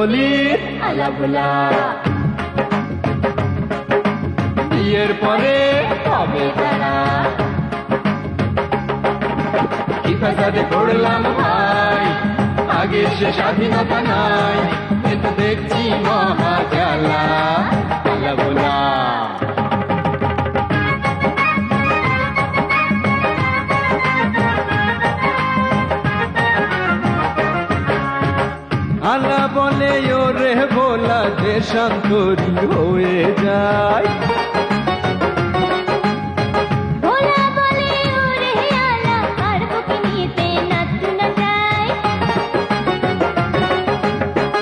কলির আলাভোলা বিয়ের পরে হবে তারা কি ফাসাদে পড়লাম ভাই আগে সে স্বাধীনতা নাই কিন্তু দেখছি মহাজালা আলাভোলা আলা বলে ওরে ভোলা দেশান্তরী হয়ে যায় ভোলা বলে ওরে আলা আর বুকে নিতে নাচু না যায়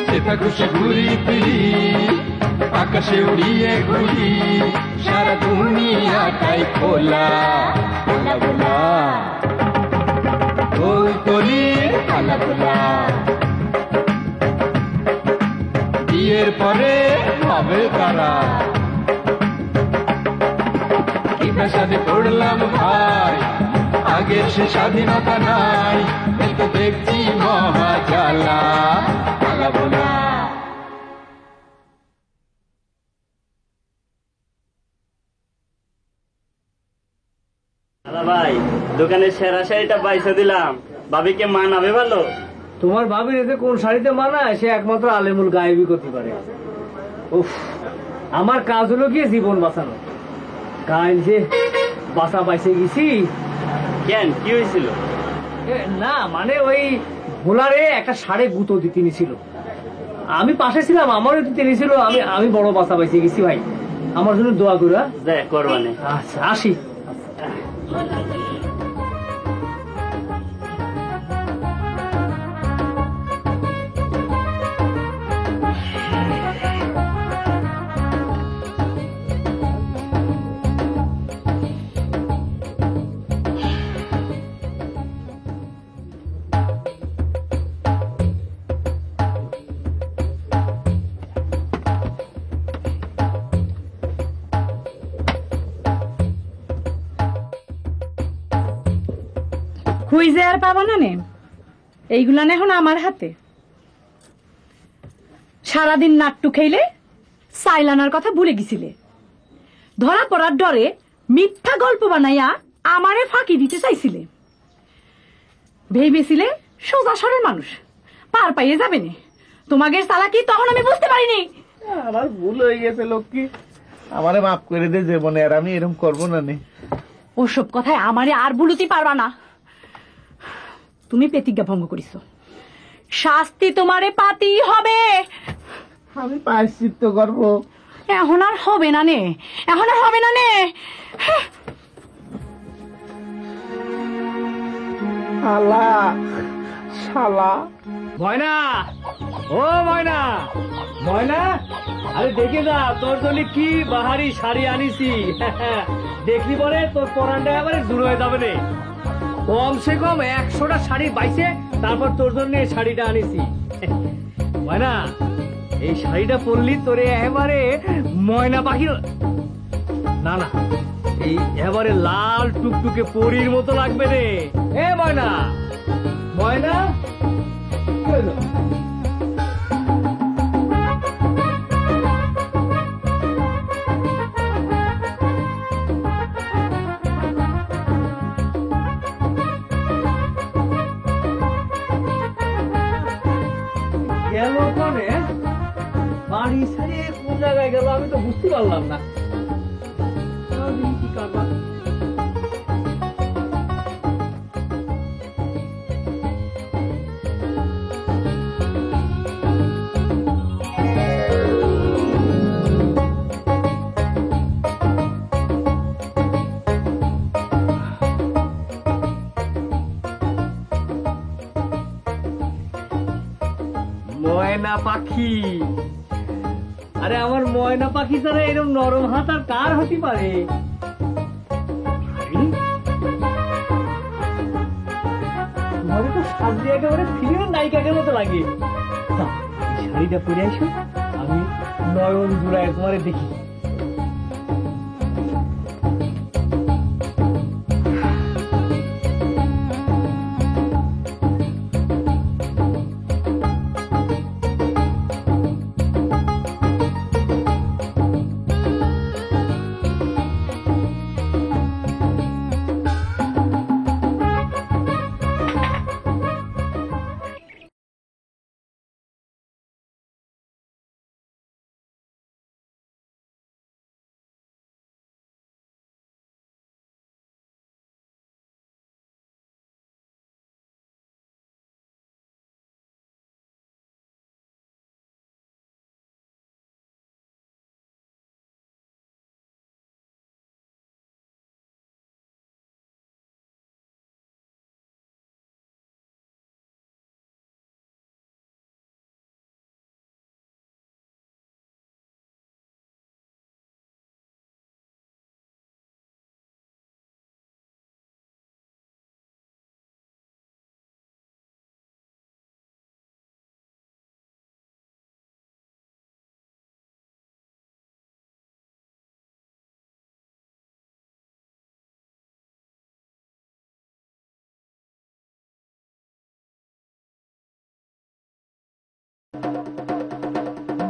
সেটা খুশি ঘুরি ফিরি আকাশে উড়িয়ে ঘুরি সারা দুনিয়াটাই খোলা আলাভোলা ওই কলির আলাভোলা বিয়ের পরে হবে তারা কি পেশাদে পড়লাম ভাই আগের সে স্বাধীনতা নাই কিন্তু দেখছি মহাজালা আলাভোলা ভাই দোকানের সেরা শাড়িটা পয়সা দিলাম ভাবিকে মানাবে ভালো তোমার ভাবির এতে কোন শাড়িতে মানায় সে একমাত্র আলেমুল গায়েবী করতে পারে। উফ, আমার কাজ হলো কি জীবন বাঁচানো। কাল যে বাঁচা পাইছে গেছি। কেন কি হয়েছিল? না মানে ওই ভোলারে একটা সাড়ে গুঁতো দিতে ছিল, আমি পাশে ছিলাম, আমারও দিতে ছিল, আমি বড় বাঁচা পাইছে গেছি। ভাই আমার জন্য দোয়া করো। দেখ করবানে। আচ্ছা আসি। খুঁজে আর পাবা না নে, এইগুলা না এখন আমার হাতে। সারাদিন নাট্টু খেইলে সাইলানার কথা ভুলে গেছিলে, ধরা পড়ার ডরে মিথ্যা গল্প বানাইয়া আমারে ফাঁকি দিতে চাইছিলে। ভেবেছিলে সোজা সরল মানুষ পার পাইয়ে যাবে না, তোমাদের চালাকি তখন আমি বুঝতে পারিনি। আমার ভুল হয়ে গেছে লক্ষ্মী, আমারে মাফ করে দে জীবনে, আর আমি এরকম করবো না। ওসব কথায় আমারে আর ভুলতে পারবা না। তুমি প্রতিজ্ঞা ভঙ্গ করিস, শাস্তি তোমারে পাতেই হবে। আমি প্রায়শ্চিত্ত করবো। এখন আর হবে না নে, এখন আর হবে না নে। শালা শালা। ময়না, ও ময়না, ময়না, আরে দেখে যা তোর জন্য কি বাহারি শাড়ি আনিছি। দেখলি পরে তোর পরানটা এবারে দূর হয়ে যাবে রে। কমসে কম 100টা শাড়ি বাইছে, তারপর তোর জন্য এই শাড়িটা আনিছি। ময়না, এই শাড়িটা পরলি তোরে এবারে ময়না পাখি না না, এই এবারে লাল টুকটুকে পরীর মতো লাগবে রে। এ ময়না, ময়না, কি হলো? গেল কোনে? বাড়ি ছেড়ে কোন জায়গায় গেল আমি তো বুঝতে পারলাম না। কি কারবার? ময়না পাখি, আরে আমার ময়না পাখি ছাড়া এরকম নরম হাত আর কার হতে পারে? তোমাকে তো সাজিয়ে একেবারে ফিল্মের নায়িকাকে মতো লাগে। শাড়িটা পরে আসো, আমি নয়ন জুড়ায় তোমারে দেখি।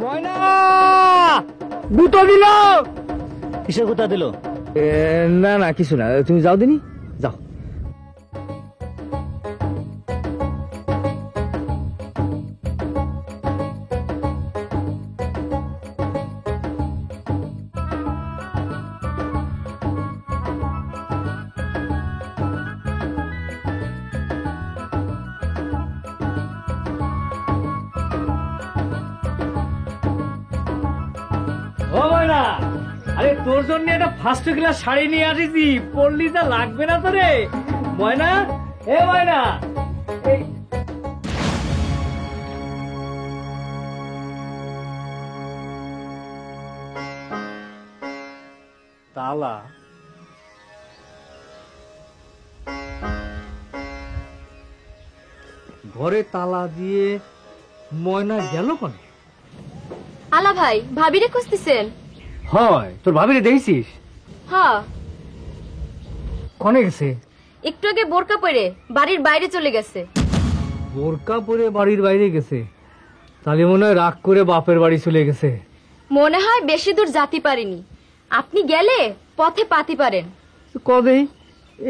ময়না দুটো দিল। কিসের কথা দিল? না না কিছু না, তুমি যাও দিনি, যাও। ও ময়না, আরে তোর জন্য একটা ফার্স্ট ক্লাস শাড়ি নিয়ে আসিছি, পরলি যা লাগবে না তো রে ময়না। এ ময়না, এই তালা ঘরে তালা দিয়ে ময়না গেল কোনে? আলা ভাই, ভাবিরে খুঁজতেছেন? হয়, তোর ভাবিরে দেখছিস? হ্যাঁ, কনে গেছে? একটু আগে বোরকা পরে বাড়ির বাইরে চলে গেছে। বোরকা পরে বাড়ির বাইরে গেছে? তাহলে মনে হয় রাগ করে বাপের বাড়ি চলে গেছে। মনে হয় বেশি দূর যাতে পারেনি। আপনি গেলে পথে পাতি পারেন। কবেই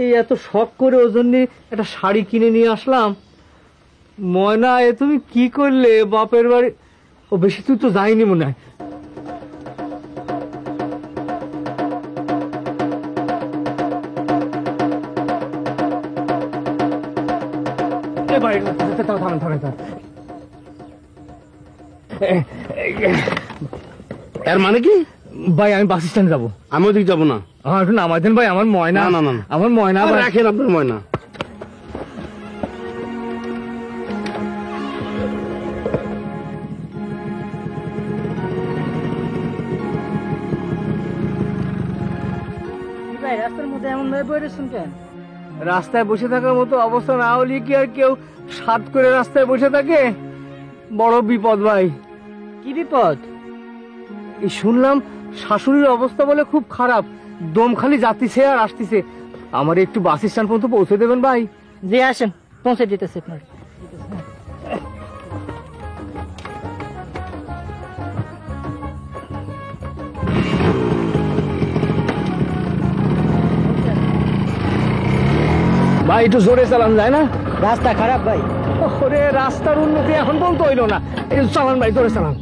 এই এত শখ করে ওর জন্য একটা শাড়ি কিনে নিয়ে আসলাম। ময়না, এ তুমি কি করলে বাপের বাড়ি? ও বেশি তুই তো যাইনি মনে হয়। এর মানে কি ভাই, আমি বাস স্ট্যান্ড যাবো। আমি ওদিকে যাবো না। আমার একটু নামাই দেন ভাই, আমার ময়না। না, না, না, না। আমার ময়না আবার ভাই। রাখেন আপনার ময়না। রাস্তায় বসে থাকার মতো অবস্থা না হলে কি আর কেউ সাত করে রাস্তায় বসে থাকে? বড় বিপদ ভাই। কি বিপদ? এই শুনলাম শাশুড়ির অবস্থা বলে খুব খারাপ, দম খালি যাতিছে আর আসতিছে। আমার একটু বাস স্ট্যান্ড পর্যন্ত পৌঁছে দেবেন ভাই? যে আসেন, পৌঁছে দিতেছে আপনার। ভাই একটু জোরে চালান যায় না? রাস্তা খারাপ ভাই। ওরে, রাস্তার উন্নতি এখন বলতে হইলো না, এই চালান ভাই, জোরে চালান।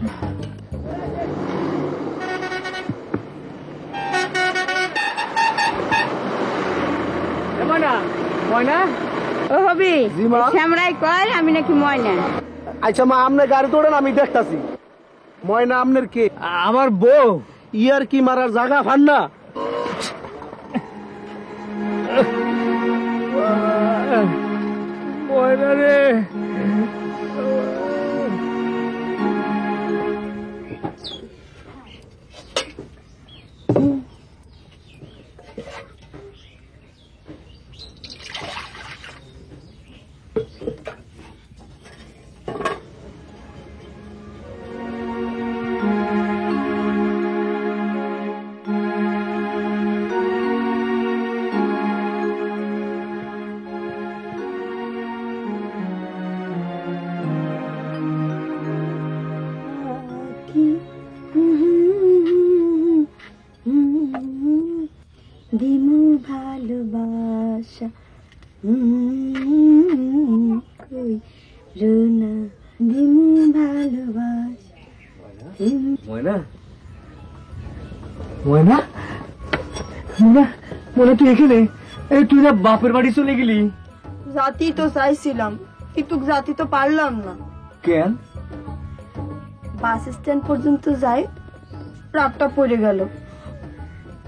ময়না, ময়না, ও হবি জি মা। শ্যামরাই কয় আমি নাকি ময়না। আচ্ছা মা, আপনার গাড়ি তোড়েন, আমি দেখতাছি। ময়না আপনার কে? আমার বউ। ইয়ার কি মারার জায়গা ফান না? ময়না রে, দিমু ভালোবাসা কই রোনা, দিমু ভালোবাসা। ময়না, ময়না, ময়না, ময়না তুই এখানে? এই তুই না বাপের বাড়ি চলে গেলি? জাতি তো চাইছিলাম, কিন্তু জাতি তো পারলাম না। কেন? বাস স্ট্যান্ড পর্যন্ত যাই, রাতটা পড়ে গেল।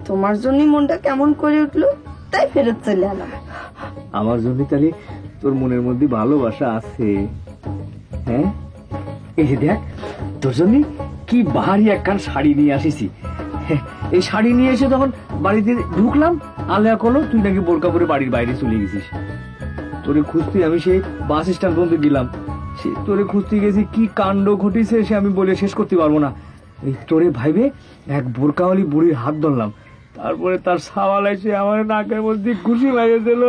তোমার জন্য মনটা কেমন করে উঠলো, তাই ফেরত চলে এলাম। আমার জন্য তাহলে তোর মনের মধ্যে ভালোবাসা আছে? হ্যাঁ, এই যে দেখ, তোর জন্য কি ভারী একখান শাড়ি নিয়ে আসিছি। এই শাড়ি নিয়ে এসে যখন বাড়িতে ঢুকলাম, আলেয়া করলো তুই নাকি বোরকা পরে বাড়ির বাইরে চলে গেছিস। তোরে খুঁজতে আমি সেই বাস স্ট্যান্ড পর্যন্ত গেলাম। সে তোরে খুঁজতে গেছি, কি কাণ্ড ঘটিছে সে আমি বলে শেষ করতে পারবো না। এই তোরে ভাইবে এক বোরকাওয়ালি বুড়ির হাত ধরলাম, তারপরে তার সাওয়াল এসে আমার নাকের মধ্যে খুশি লাগিয়ে দিল।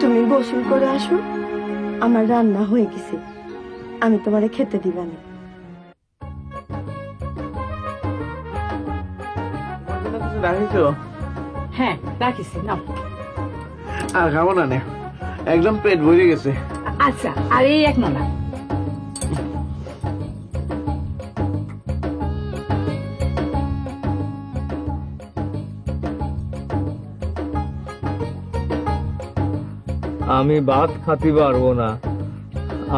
তুমি বস, গোসল করে আসো, আমার রান্না হয়ে গেছে, আমি তোমারে খেতে দিবানি। রাখিছো? হ্যাঁ রাখিছি, নাও। আর খাবো না নে, একদম পেট ভরে গেছে। আচ্ছা, আর এই এক নলা। আমি ভাত খাতে পারবো না,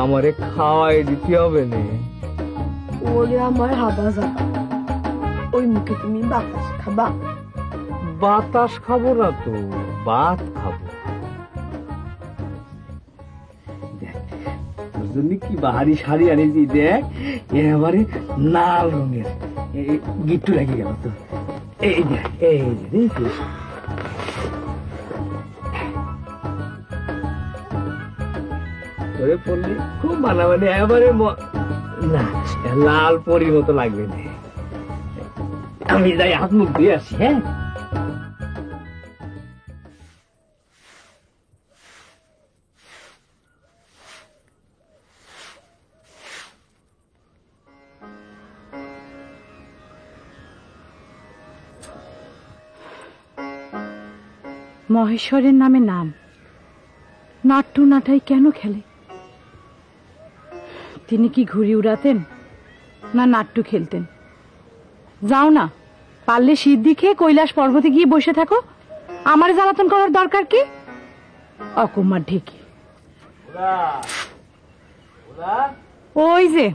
আমারে খাওয়াই দিতে হবে না। ওরে আমার হাবা যাবা, ওই মুখে তুমি বাতাস খাবা। বাতাস খাবো না তো, ভাত খাবো। দেখ, তোর জন্য কি বাহারি শাড়ি আনিছি, দেখ এবারে লাল রঙের, গিট্টু লেগে গেল তো। এই দেখ, এই যে দেখছিস, তোরে পড়লে খুব মানামানি। এবারে না, লাল পরির মতো লাগবে না। আমি যাই হাত মুখ দিয়ে আসি। হ্যাঁ, মহেশ্বরের নামে নাম, নাট্টু নাটাই কেন খেলে? তিনি কি ঘুড়ি উড়াতেন না নাট্টু খেলতেন? যাও না, পারলে সিদ্ধি খেয়ে কৈলাস পর্বতে গিয়ে বসে থাকো, আমার জ্বালাতন করার দরকার কি? অকুমার ঢেকে ওই যে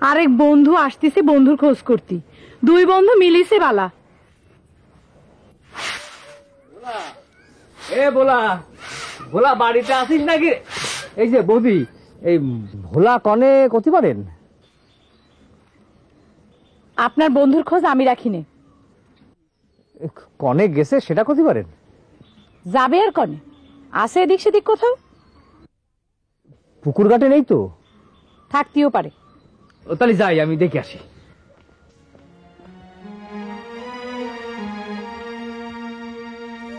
আরেক বন্ধু আসতেছে, বন্ধুর খোঁজ করতি। দুই বন্ধু মিলিছে বালা। এ ভোলা, ভোলা বাড়িতে আসিস নাকি? এই যে বৌদি, এই ভোলা কনে করতে পারেন? আপনার বন্ধুর খোঁজ আমি রাখিনি। কনে গেছে সেটা করতে পারেন? যাবে আর কনে আছে এদিক সেদিক কোথাও, পুকুর ঘাটে নেই তো? থাকতেও পারে। ও তাহলে যাই, আমি দেখে আসি।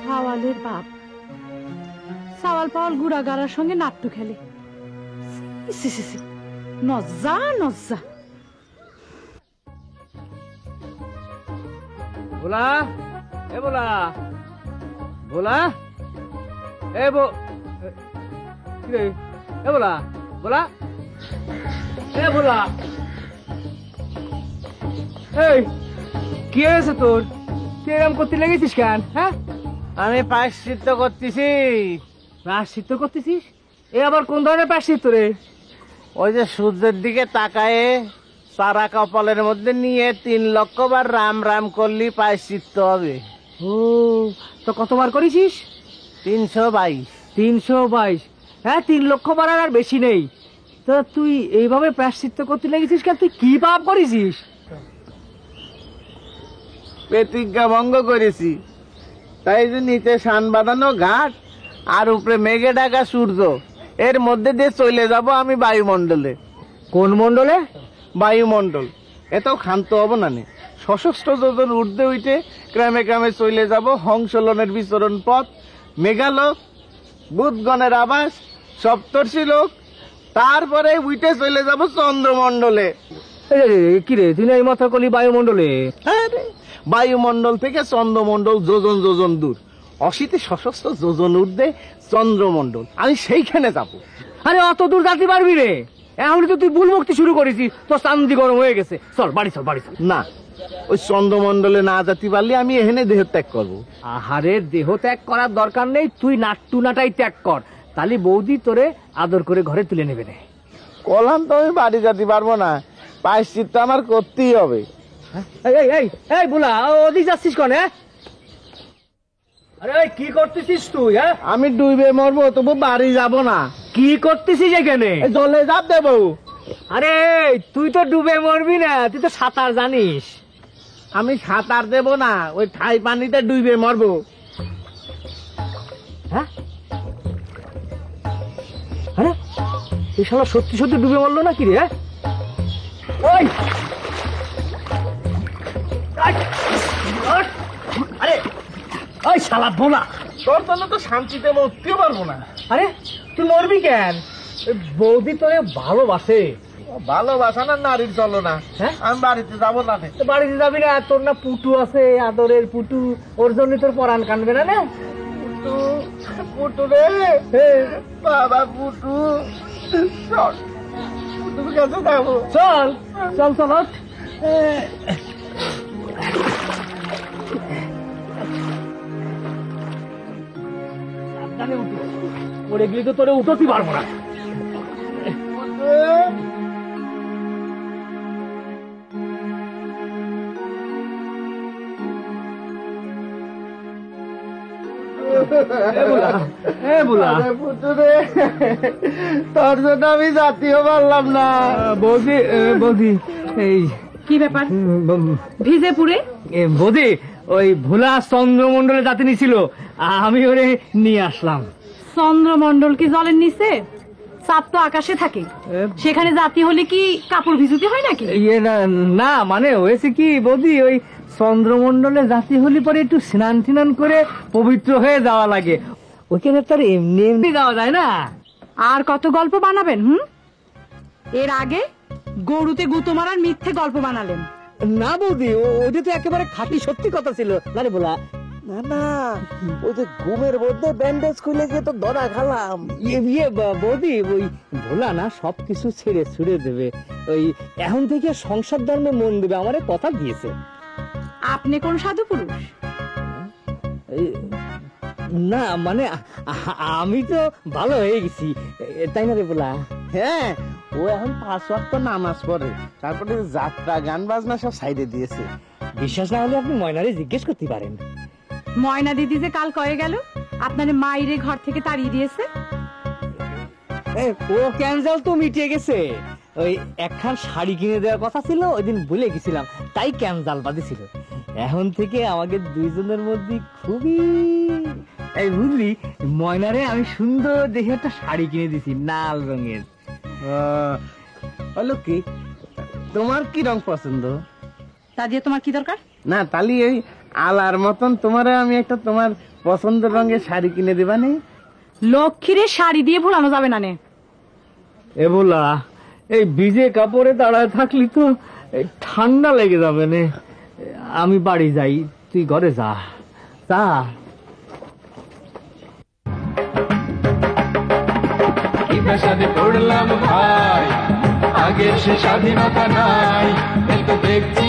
সাওয়ালের বাপ সাওয়াল পাওয়াল গুড়া গাড়ার সঙ্গে নাট্টু খেলে। সি সি সি, নজ্জা নজ্জা। ভোলা, এ ভোলা, ভোলা, এ কি রে? এ ভোলা, ভোলা, এ ভোলা, এই কি হয়েছে তোর? তুই এরকম করতে লেগেছিস কেন? হ্যাঁ, আমি প্রায়শ্চিত্ত করতেছি। প্রায়শ্চিত্ত করতেছিস? এ আবার কোন ধরনের প্রায়শ্চিত্ত রে? ওই যে সূর্যের দিকে তাকায়ে সারা কপালের মধ্যে নিয়ে 3 লক্ষ বার রাম রাম করলি প্রায়শ্চিত্ত হবে। ও, তো কতবার করেছিস? 322। 322? হ্যাঁ, 3 লক্ষ বার আর বেশি নেই। তো তুই এইভাবে প্রায়শ্চিত্ত করতে লেগেছিস কেন? তুই কি পাপ করেছিস? প্রতিজ্ঞা ভঙ্গ করেছি, তাই যে নিচে শান বাঁধানো ঘাট আর উপরে মেঘে ঢাকা সূর্য, এর মধ্যে দিয়ে চলে যাব আমি বায়ুমণ্ডলে। কোন মন্ডলে? বায়ুমণ্ডল। এটাও ক্ষান্ত হব না নে, সশস্ত্র যোজন ঊর্ধ্বে উঠে ক্রমে ক্রমে চলে যাব হংসলনের বিচরণ পথ, মেঘালোক, বুধগণের আবাস, সপ্তর্ষি লোক, তারপরে উঠে চলে যাব চন্দ্রমণ্ডলে। কি রে, তুই না এই মাথা করলি বায়ুমণ্ডলে? আরে, বায়ুমণ্ডল থেকে চন্দ্রমণ্ডল যোজন যোজন দূর, অশীতে সশস্ত্র যোজন ঊর্ধ্বে চন্দ্রমণ্ডল, আমি সেইখানে যাব। আরে অত দূর যেতে পারবি রে? এখন তো তুই ভুল মুক্তি শুরু করেছিস, তোর চান্দি গরম হয়ে গেছে। চল বাড়ি চল, বাড়ি চল। না, ওই চন্দ্রমণ্ডলে না যেতে পারলে আমি এখানে দেহ ত্যাগ করবো। আহারে, দেহ ত্যাগ করার দরকার নেই, তুই নাট্টু নাটাই ত্যাগ কর, তাহলে বৌদি তোরে আদর করে ঘরে তুলে নেবে রে। কলাম তো আমি বাড়ি যেতে পারবো না, প্রায়শ্চিত্ত আমার করতেই হবে। এই এই এই এই বুলা, ওদিক যাচ্ছিস কনে? আরে কি করতেছিস তুই? হ্যাঁ, আমি ডুবে মরবো, তবু বাড়ি যাব না। কি করতেছিস এখানে? এই জলে ঝাঁপ দেবো। আরে তুই তো ডুবে মরবি না, তুই তো সাঁতার জানিস। আমি সাঁতার দেব না, ওই ঠাই পানিতে ডুবে মরবো। হ্যাঁ, আরে এই শালা সত্যি সত্যি ডুবে মরলো না কি রে? ওই আরে ওই শালা বোনা, তোর জন্য তো শান্তিতে মরতেও পারবো না। আরে তুই মরবি কেন? বৌদি তোরে ভালোবাসে। ভালোবাসা না নারীর চলো না। হ্যাঁ? আমি বাড়িতে যাবো না। তো বাড়িতে যাবি না? তোর না পুটু আছে, আদরের পুটু, ওর জন্য তোর পরাণ কানবে না? পুটু, পুটু রে, বাবা পুটু, চল, পুটুর কাছে যাবো। চল চল চল ওঠ। সাবধানে উঠিস, পড়ে গেলে তো তোরে উঠোতে পারবো না। আরে পুটু রে, তোর জন্য আমি জাতীয় পারলাম না। বৌদি বৌদি, এই কি ব্যাপার ভিজে পুড়ে? বৌদি ওই ভোলা চন্দ্রমন্ডলে জাতি নিছিল, আমি ওরে নিয়ে আসলাম। চন্দ্রমন্ডল কি জলের নিচে? চাঁদ তো আকাশে থাকে, সেখানে জাতি হলে কি কাপড় ভিজুতে হয় নাকি? ইয়ে না মানে হয়েছে কি বৌদি, ওই চন্দ্রমন্ডলে জাতি হলে পরে একটু স্নান টিনান করে পবিত্র হয়ে যাওয়া লাগে, ওইখানে তার এমনি এমনি যাওয়া যায় না। আর কত গল্প বানাবেন? এর আগে গরুতে গুঁতো মারার মিথ্যে গল্প বানালেন। না বৌদি, ওইটা তো একেবারে খাঁটি সত্যি কথা ছিল। না রে বলা, না না, ওই যে ঘুমের মধ্যে ব্যান্ডেজ খুলে গিয়ে তো ধরা খালাম। ইয়ে বৌদি, ওই ভোলা না সবকিছু ছেড়ে ছুড়ে দেবে, ওই এখন থেকে সংসার ধর্মে মন দেবে, আমারে কথা দিয়েছে। আপনি কোন সাধু পুরুষ? না মানে আমি তো ভালো হয়ে গেছি, তাই না রে বলা? হ্যাঁ, ও এখন 5 ওয়াক্ত নামাজ পড়ে, তারপরে যাত্রা গান বাজনা সব সাইডে দিয়েছে। বিশ্বাস না হলে আপনি ময়নারে জিজ্ঞেস করতে পারেন। ময়না দিদি যে কাল কয়ে গেল আপনার মাইরে ঘর থেকে তাড়িয়ে দিয়েছে। ও ক্যান্সেল তো মিটিয়ে গেছে, ওই একখান শাড়ি কিনে দেওয়ার কথা ছিল, ওই দিন ভুলে গেছিলাম, তাই ক্যান্সেল বাঁধেছিল। এখন থেকে আমাদের দুইজনের মধ্যে খুবই এই বুঝলি, ময়নারে আমি সুন্দর দেখে একটা শাড়ি কিনে দিছি লাল রঙের। হলো কি, তোমার কি রং পছন্দ? তা দিয়ে তোমার কি দরকার? না তালি এই আলার মতন তোমারে আমি একটা তোমার পছন্দের রঙের শাড়ি কিনে দিবা নে। লক্ষ্মীরে শাড়ি দিয়ে ভুলানো যাবে না নে। এ বলা, এই ভিজে কাপড়ে দাঁড়ায় থাকলি তো ঠান্ডা লেগে যাবে নে। আমি বাড়ি যাই, তুই ঘরে যা যা। কি পেশাদে পড়লাম ভাই, আগের সে স্বাধীনতা নাই, এই তো দেখছি